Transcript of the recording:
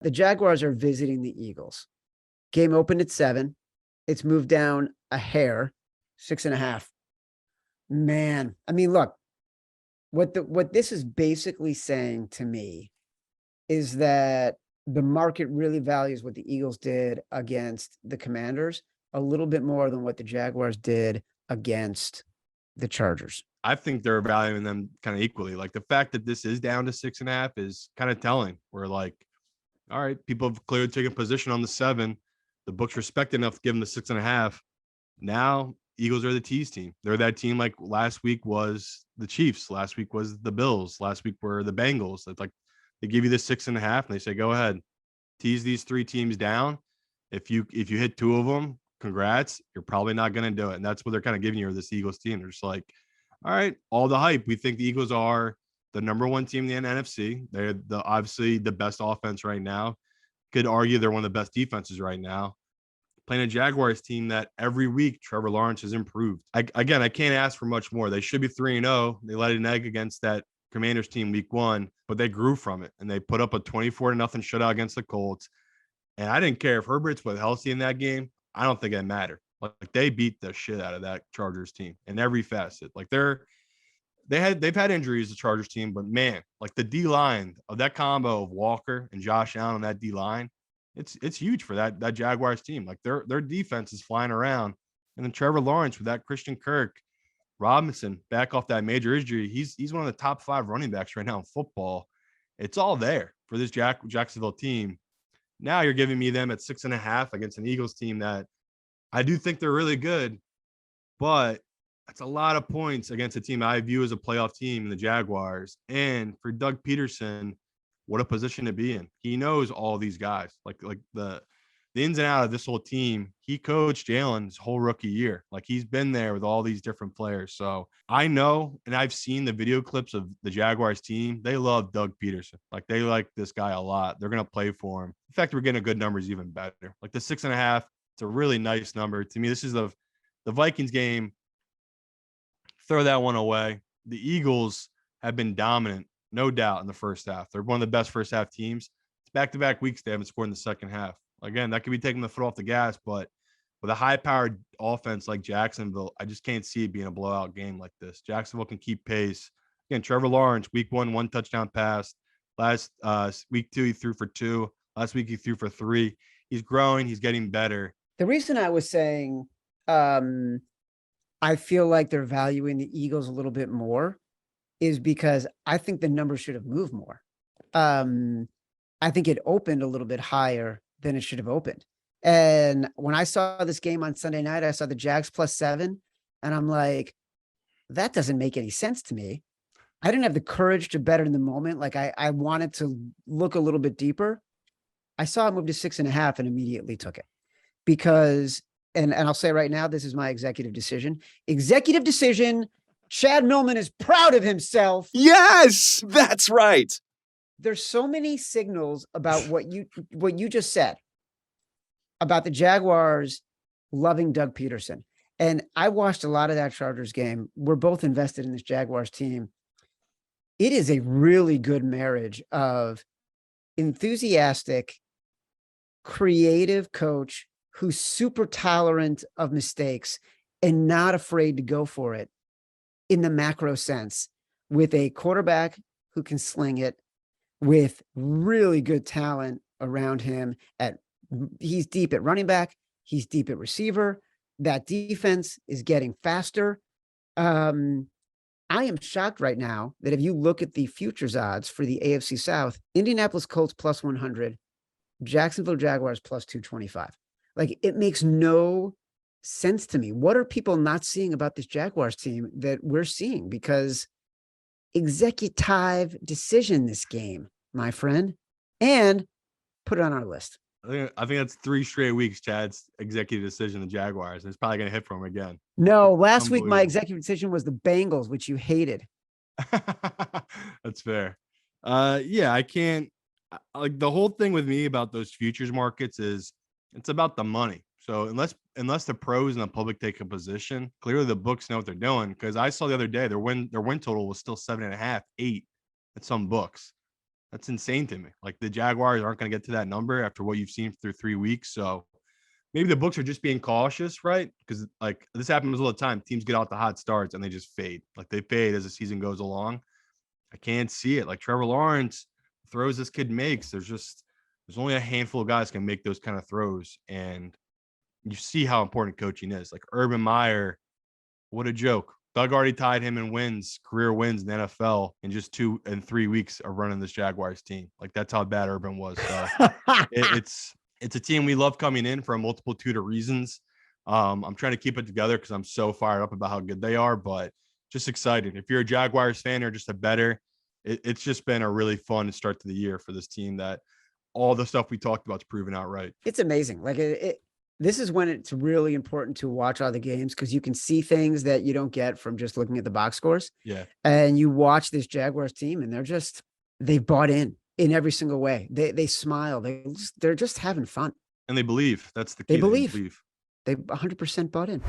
The Jaguars are visiting the Eagles. Game opened at 7. It's moved down a hair, 6.5. Man, I mean, look, what this is basically saying to me is that the market really values what the Eagles did against the Commanders a little bit more than what the Jaguars did against the Chargers. I think they're valuing them kind of equally. Like the fact that this is down to 6.5 is kind of telling. We're like, all right, people have clearly taken position on the 7. The books respect enough to give them the 6.5. Now Eagles are the tease team. They're that team like last week was the Chiefs. Last week was the Bills. Last week were the Bengals. It's like they give you the 6.5 and they say, go ahead, tease these 3 teams down. If you hit 2 of them, congrats. You're probably not going to do it. And that's what they're kind of giving you, this Eagles team. They're just like, all right, all the hype. We think the Eagles are the number 1 team in the NFC. They're obviously the best offense right now. Could argue they're one of the best defenses right now. Playing a Jaguars team that every week Trevor Lawrence has improved. I can't ask for much more. They should be 3-0. They laid an egg against that Commanders team week 1, but they grew from it, and they put up a 24-0 shutout against the Colts. And I didn't care if Herbert's was healthy in that game. I don't think it mattered. Like they beat the shit out of that Chargers team in every facet. Like they've had injuries, the Chargers team, but man, like the D line of that combo of Walker and Josh Allen on that D line, it's huge for that Jaguars team. Like their defense is flying around, and then Trevor Lawrence with that Christian Kirk, Robinson back off that major injury. He's one of the top 5 running backs right now in football. It's all there for this Jacksonville team. Now you're giving me them at 6.5 against an Eagles team that I do think they're really good, but that's a lot of points against a team I view as a playoff team in the Jaguars. And for Doug Pederson, what a position to be in. He knows all these guys, like the ins and out of this whole team. He coached Jalen his whole rookie year. Like he's been there with all these different players. So I know, and I've seen the video clips of the Jaguars team. They love Doug Pederson. Like they like this guy a lot. They're going to play for him. In fact, we're getting a good numbers even better. Like the 6.5, it's a really nice number. To me, this is the Vikings game. Throw that one away. The Eagles have been dominant, no doubt, in the first half. They're one of the best first half teams. It's back-to-back weeks they haven't scored in the second half. Again, that could be taking the foot off the gas, but with a high-powered offense like Jacksonville, I just can't see it being a blowout game like this. Jacksonville can keep pace. Again, Trevor Lawrence, week 1 touchdown pass. Last week 2, he threw for 2. Last week, he threw for 3. He's growing. He's getting better. The reason I was saying I feel like they're valuing the Eagles a little bit more is because I think the numbers should have moved more. I think it opened a little bit higher than it should have opened. And when I saw this game on Sunday night, I saw the Jags +7, and I'm like, that doesn't make any sense to me. I didn't have the courage to bet it in the moment. Like I wanted to look a little bit deeper. I saw it move to 6.5 and immediately took it because, and I'll say right now, this is my executive decision. Executive decision. Chad Millman is proud of himself. Yes, that's right. There's so many signals about what you just said about the Jaguars loving Doug Pederson. And I watched a lot of that Chargers game. We're both invested in this Jaguars team. It is a really good marriage of enthusiastic, creative coach who's super tolerant of mistakes and not afraid to go for it in the macro sense, with a quarterback who can sling it, with really good talent around him. He's deep at running back. He's deep at receiver. That defense is getting faster. I am shocked right now that if you look at the futures odds for the AFC South, Indianapolis Colts +100, Jacksonville Jaguars +225. Like, it makes no sense to me. What are people not seeing about this Jaguars team that we're seeing? Because executive decision this game, my friend, and put it on our list. I think that's 3 straight weeks, Chad's executive decision, the Jaguars. It's probably going to hit for him again. No, last week my executive decision was the Bengals, which you hated. That's fair. Yeah, I can't. Like, the whole thing with me about those futures markets is it's about the money. So unless the pros and the public take a position, clearly the books know what they're doing. Because I saw the other day their win total was still 7.5, 8 at some books. That's insane to me. Like the Jaguars aren't going to get to that number after what you've seen through 3 weeks. So maybe the books are just being cautious, right? Because like this happens all the time. Teams get out the hot starts and they just fade. Like they fade as the season goes along. I can't see it. Like Trevor Lawrence throws this kid makes. There's only a handful of guys can make those kind of throws. And you see how important coaching is. Like Urban Meyer, what a joke. Doug already tied him in career wins in the NFL in just 2 and 3 weeks of running this Jaguars team. Like that's how bad Urban was. So it's a team we love coming in for a multitude of reasons. I'm trying to keep it together because I'm so fired up about how good they are, but just excited. If you're a Jaguars fan or just a bettor, it's just been a really fun start to the year for this team that all the stuff we talked about is proven out right. It's amazing. Like this is when it's really important to watch all the games because you can see things that you don't get from just looking at the box scores. Yeah. And you watch this Jaguars team and they've bought in every single way. They smile. They're just having fun. And they believe. That's the key. They believe. They 100% bought in.